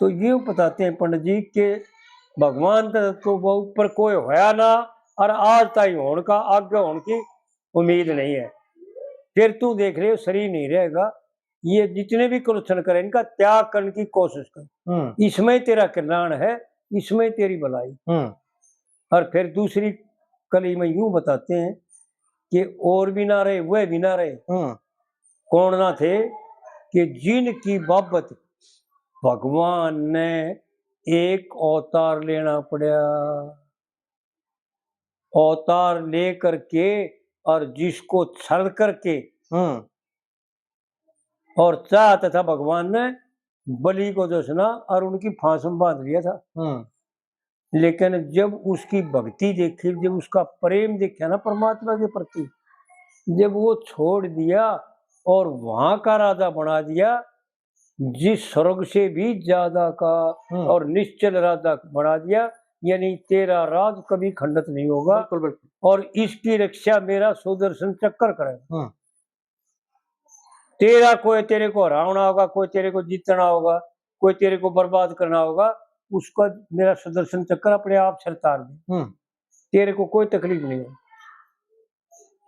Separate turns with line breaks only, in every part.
तो यूं बताते हैं पंडित जी के भगवान तो वो ऊपर कोई होया ना, और आज ताई होने का आगे होने की उम्मीद नहीं है। फिर तू देख रहे हो शरीर नहीं रहेगा, ये जितने भी क्वेश्चन करें इनका त्याग करने की कोशिश कर, इसमें तेरा कल्याण है, इसमें तेरी भलाई। और फिर दूसरी कली में यूं बताते हैं कि और भी ना रहे वह भी ना रहे, कौन ना थे कि जिनकी बाबत भगवान ने एक अवतार लेना पड़ा, अवतार ले करके, और जिसको छल करके और चाहता था भगवान ने बलि को जो सुना और उनकी फांस में बांध लिया था। लेकिन जब उसकी भक्ति देखी, जब उसका प्रेम देखा ना परमात्मा के प्रति, जब वो छोड़ दिया और वहां का राजा बना दिया, जिस स्वर्ग से भी ज्यादा का और निश्चल राजा बना दिया, यानी तेरा राज कभी खंडित नहीं होगा। बिल्कुल बिल्कुल। और इसकी रक्षा मेरा सुदर्शन चक्कर करेगा। तेरा कोई तेरे को हराना होगा, कोई तेरे को जीतना होगा, कोई तेरे को बर्बाद करना होगा, उसका मेरा सुदर्शन चक्कर अपने आप सरतार दे, तेरे को कोई तकलीफ नहीं हो।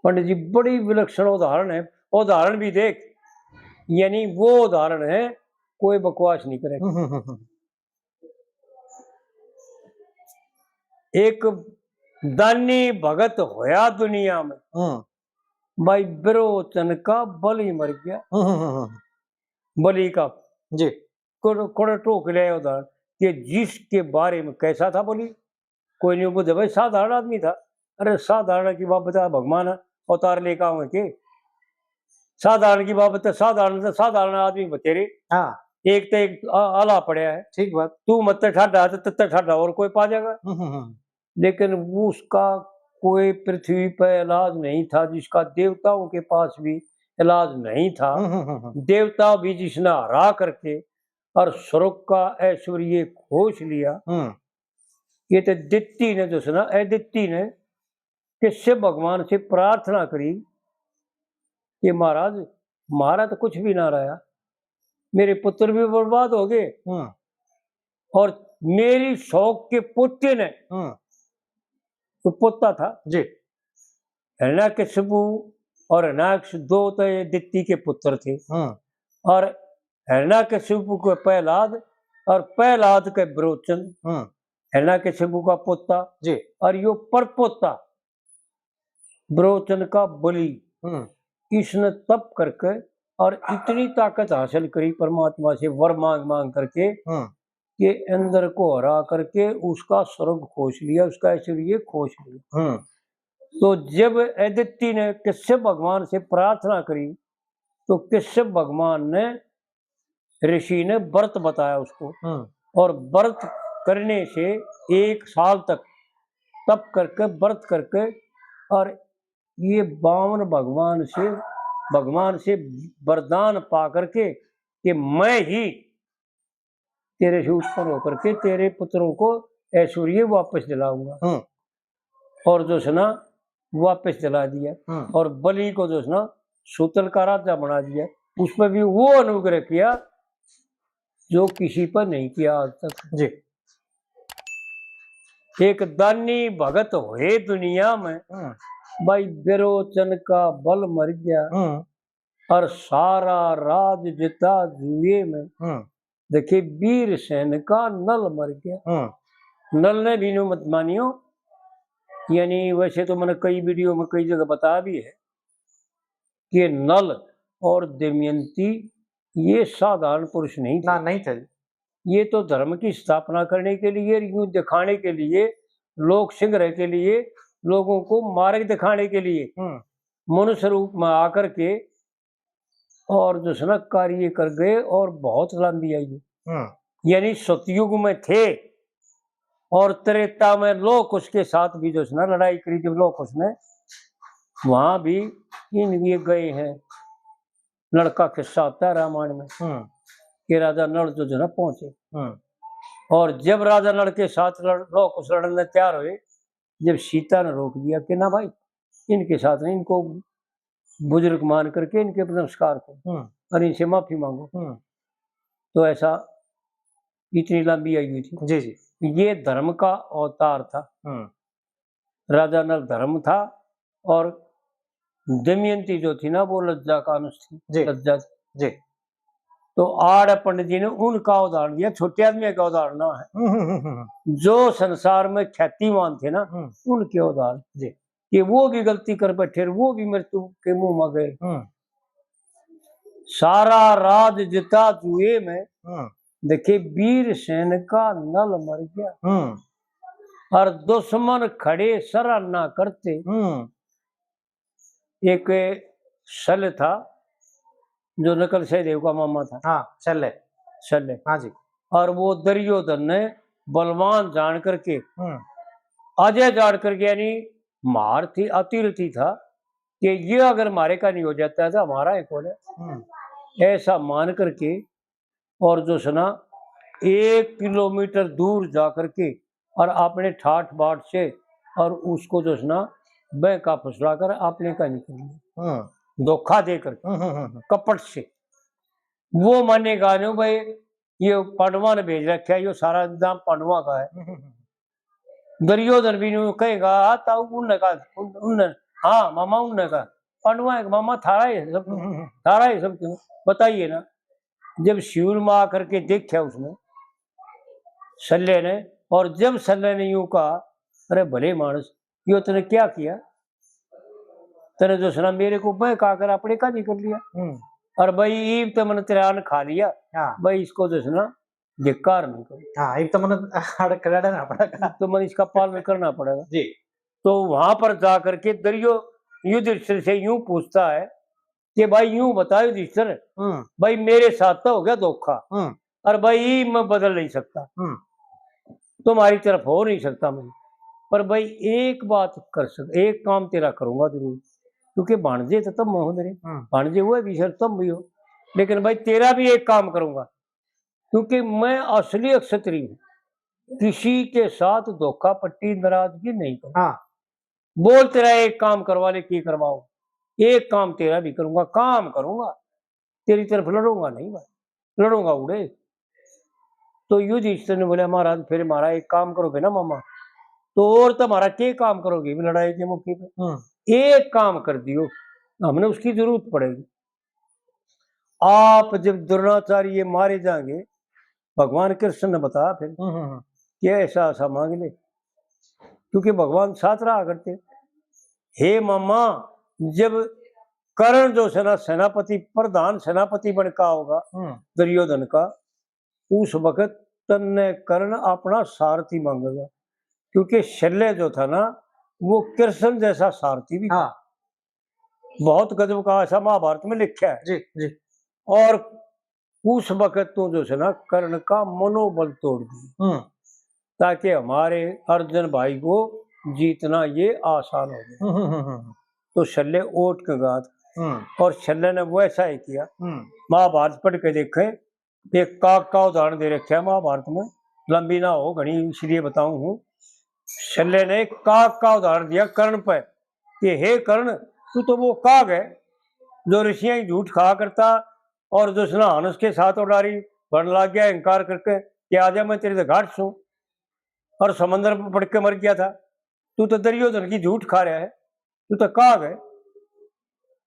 पंडित जी बड़ी विलक्षण उदाहरण है, उदाहरण भी देख, यानी वो उदाहरण है, कोई बकवास नहीं करेगा। एक दानी भगत होया दुनिया में, भाई विरोचन का बलि मर गया। बलि का जी कोड़े टोक लिया उदाहरण कि जिसके बारे में कैसा था बलि, कोई नहीं बोलते भाई साधारण आदमी था। अरे साधारण की बात बता, भगवान अवतार लेकर आऊंगे के साधारण की बात बता, साधारण आदमी बतेरे। हाँ, एक तो एक आला पड़ा है, ठीक बात, तू मत ठाडा तत्ता ठाडा और कोई पा जाएगा। लेकिन वो उसका कोई पृथ्वी पर इलाज नहीं था, जिसका देवताओं के पास भी इलाज नहीं था। देवता भी जिसने हरा करके और स्वर्ग का ऐश्वर्य खोज लिया, ये तो दित्ती ने जो सुना, अदिति ने किससे भगवान से प्रार्थना करी कि महाराज हमारा तो कुछ भी ना रहा, मेरे पुत्र भी बर्बाद हो गए, और मेरी शौक के पुत्र ने, तो पोता था जी, हिरण्याकशिपु और हिरण्याक्ष दो तो ये दित्ती के पुत्र थे। और हिरण्याकशिपु के प्रहलाद और प्रहलाद के विरोचन, हिरण्याकशिपु का पोता जी, और यो परपोता विरोचन का बलि। इसने तप करके और इतनी ताकत हासिल करी परमात्मा से वर मांग मांग करके कि अंदर को हरा करके उसका स्वर्ग खोज लिया, उसका ऐश्वर्य खोज लिया। तो जब अदिति ने कश्यप भगवान से प्रार्थना करी, तो कश्यप भगवान ने ऋषि ने व्रत बताया उसको, और व्रत करने से 1 साल तक तप करके व्रत करके, और ये 52 भगवान से वरदान पा करके कि मैं ही तेरे से उत्पन्न होकर के तेरे पुत्रों को ऐश्वर्य वापस दिलाऊंगा। और जो सुना वापस दिला दिया, और बलि को जो सुना सूतल का राजा बना दिया। उस पर भी वो अनुग्रह किया जो किसी पर नहीं किया आज तक जी। एक दानी भगत हुए दुनिया में, भाई विरोचन का बल मर गया, और सारा राज जिता जुए में। देखिए वीर सेन का नल मर गया। नल ने भी मत मानियो, यानी वैसे तो मैंने कई वीडियो में कई जगह बताया भी है कि नल और दमयंती ये साधारण पुरुष नहीं थे, नहीं थे। ये तो धर्म की स्थापना करने के लिए, यूं दिखाने के लिए, लोक संग्रह के लिए, लोगों को मार्ग दिखाने के लिए मनुष्य रूप में आकर के और जो सनक कार्य कर गए, और बहुत लंबी आई। यानी सतयुग में थे और त्रेता में लोग उसके साथ भी जो ना लड़ाई करी, जब लोग उसने वहां भी इन ये गए हैं। लड़का किस्सा आता है रामायण में कि राजा नल जो ना पहुंचे, और जब राजा नल के साथ लोग उस लड़ने तैयार हुए, जब सीता ने रोक दिया कि ना भाई इनके साथ नहीं, इनको बुजुर्ग मान करके इनके नमस्कार को और इनसे माफी मांगो। तो ऐसा इतनी लंबी आई हुई थी।
जी जी।
ये धर्म का अवतार था। राजा नल धर्म था और दमयंती जो थी ना वो लज्जा का अंश थी। लज्जा
जी।
तो आड़ पंडित जी ने उनका उदाहरण दिया, छोटे आदमी का उदाहरण है। जो संसार में ख्यातिमान थे ना उनके उदाहरण जी, कि वो भी गलती कर बैठे, वो भी मृत्यु के मुंह में गए। सारा राज जिता जुए में देखे वीर सेन का नल मर गया, और दुश्मन खड़े सराहना करते। एक शल्य था जो नकल सहदेव का मामा था।
हाँ, शल्य। हाँ जी।
और वो दुर्योधन ने बलवान जान करके, अजय जान करके, यानी मार थी अतिरथी था कि ये अगर मारे का नहीं हो जाता है तो हमारा एक हो जाए, ऐसा मान करके, और जो सुना 1 किलोमीटर दूर जा करके और अपने ठाठ बाट से और उसको जो सुना वह का फुसला कर आपने का निकल लिया, धोखा देकर, कपट से। वो मानेगा नहीं भाई ये पांडवा ने भेज रखा है, ये सारा इंतजाम पांडवा का है। दुर्योधन भी नहीं कहेगा उनने हाँ मामा उनने कहा पांडवा मामा थारा ही सब, थारा ही सब क्यों बताइए ना। जब शिविर में आकर के देखा उसने शल्य ने, और जब शल्य ने यूं कहा अरे भले मानस यो तूने क्या किया, तेने जो सुना मेरे को बह कर अपने का नहीं कर लिया, और भाई ईब तो मैंने तेरा अन्न खा लिया। भाई इसको जो सुना धिक्कार नहीं कर,
तो मैंने पड़ेगा,
तो मैंने इसका पालन करना पड़ेगा
जी।
तो वहां पर जाकर के दरियो युधिष्ठिर से यूं पूछता है कि भाई यूं बताओ युधिष्ठिर, भाई मेरे साथ तो हो गया धोखा, और भाई मैं बदल नहीं सकता, तुम्हारी तरफ हो नहीं सकता मैं, पर भाई एक बात कर सकता, एक काम तेरा करूंगा जरूर, क्योंकि भाणजे तो तुम हो मेरे, भाणजे हुए भी सर तुम भी हो, लेकिन भाई तेरा भी एक काम करूंगा, क्योंकि मैं असली क्षत्रिय हूँ, किसी के साथ धोखा पट्टी नाराजगी नहीं करूंगा। बोल तेरा एक काम करवा ले, की करवाओ, एक काम तेरा भी करूंगा, काम करूंगा, तेरी तरफ लड़ूंगा नहीं, भाई लड़ूंगा उड़े। तो युधिष्ठिर ने बोला महाराज फिर हमारा एक काम करोगे ना मामा, तो और तुम्हारा क्या काम करोगे लड़ाई के मौके पे, एक काम कर दियो, हमने उसकी जरूरत पड़ेगी। आप जब द्रोणाचार्य मारे जाएंगे, भगवान कृष्ण ने बताया फिर कि ऐसा ऐसा मांग ले, क्योंकि भगवान साथ रहा करते। हे मामा जब कर्ण जो सेनापति प्रधान सेनापति बन का होगा दुर्योधन का, उस वक्त तन्ने कर्ण अपना सारथी मांगेगा, क्योंकि शल्य जो था ना वो कृष्ण जैसा सारथी भी था। बहुत गजब का ऐसा महाभारत में लिखा है
जी जी।
और उस वक्त तो जो है ना कर्ण का मनोबल तोड़ दिया, ताकि हमारे अर्जुन भाई को जीतना ये आसान हो गया। तो शल्य ओट के गात, और शल्य ने वैसा ही किया। महाभारत पढ़ के देखे, एक काक का उदाहरण दे रखा है महाभारत में, लंबी ना हो घनी इसलिए बताऊं हूँ। शल्य ने काक का उदाहरण दिया कर्ण पर कि हे कर्ण तू तो वो काक है जो ऋषियां झूठ खा करता और जो सुना हंस के साथ उड़ारी बढ़ लग गया अहंकार करके कि आजा मैं तेरे घाट सू, और समंदर में पड़ के मर गया था, तू तो दुर्योधन की झूठ खा रहा है, तू तो काग है।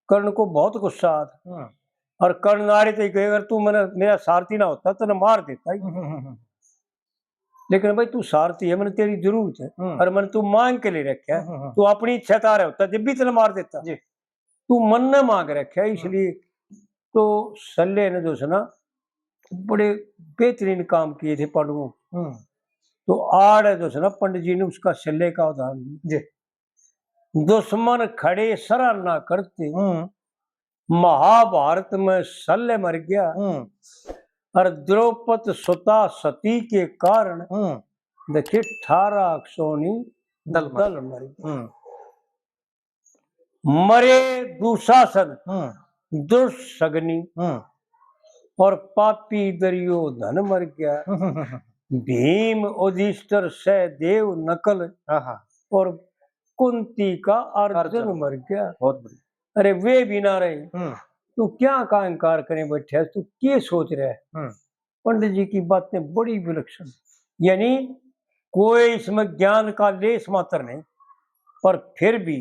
कर्ण को बहुत गुस्सा आता, और कर्ण नारे तो कहे अगर तू मेरा सारथी ना होता तो मार देता ही। लेकिन भाई तू सारथी है, मैंने तेरी जरूरत है, और मैंने तू मांग के लिए रखा है, तू अपनी इच्छा तारा होता जब भी तेने मार देता, तू मन ने मांग रखा है इसलिए। तो शल्य ने जो सुना बड़े बेहतरीन काम किए थे पांडवों, तो आड़ जो सुना पंडित जी ने उसका शल्य का उदाहरण दिया। दुश्मन खड़े सराहना करते, महाभारत में शल्य मर गया, और द्रौपद सुता सती के कारण देखिए 18 अक्षोणी दल मर गया। मरे दुशासन दुर्सगनी और पापी दुर्योधन मर गया। भीम युधिष्ठिर सहदेव नकल और कुंती का अर्जुन मर गया। बहुत बढ़िया। अरे वे भी ना रहे, तू क्या का अहंकार करे बैठे, तू क्या सोच रहा है? पंडित जी की बातें बड़ी विलक्षण, यानी कोई इसमें ज्ञान का लेस मात्र नहीं, पर फिर भी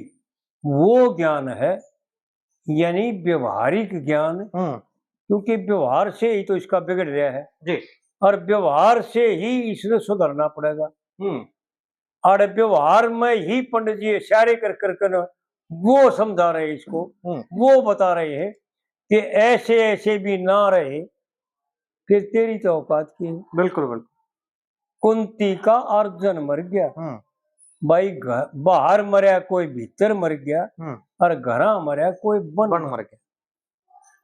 वो ज्ञान है, यानी व्यवहारिक ज्ञान, क्योंकि व्यवहार से ही तो इसका बिगड़ रहा है
जी,
और व्यवहार से ही इसने सुधरना पड़ेगा। और व्यवहार में ही पंडित जी इशारे कर वो समझा रहे इसको, वो बता रहे हैं कि ऐसे ऐसे भी ना रहे, फिर तेरी तो औकात की है।
बिल्कुल बिल्कुल।
कुंती का अर्जुन मर गया, भाई बाहर मरया कोई भीतर मर गया, और घरा मरया कोई बन मर गया।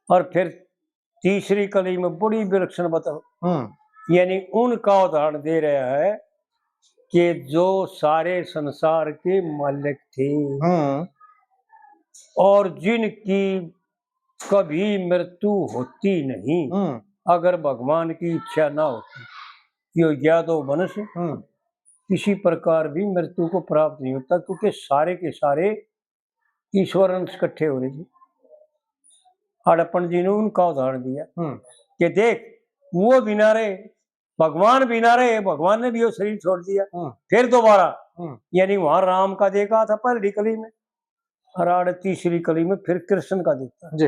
और फिर तीसरी कली में बड़ी विलक्षण बताओ, यानी उनका उदाहरण दे रहा है कि जो सारे संसार के मालिक थे और जिनकी कभी मृत्यु होती नहीं, अगर भगवान की इच्छा ना होती, यो यादव मनुष्य किसी प्रकार भी मृत्यु को प्राप्त नहीं होता, क्योंकि सारे के सारे ईश्वर अंश इकट्ठे हो रहे थे। हड़प्पन जी ने उनका उदाहरण दिया कि देख वो बिना रहे, भगवान बिना रहे, भगवान ने भी वो शरीर छोड़ दिया, फिर दोबारा, यानी वहां राम का देखा था पहली कली में, और तीसरी कली में फिर कृष्ण का देखता
जी।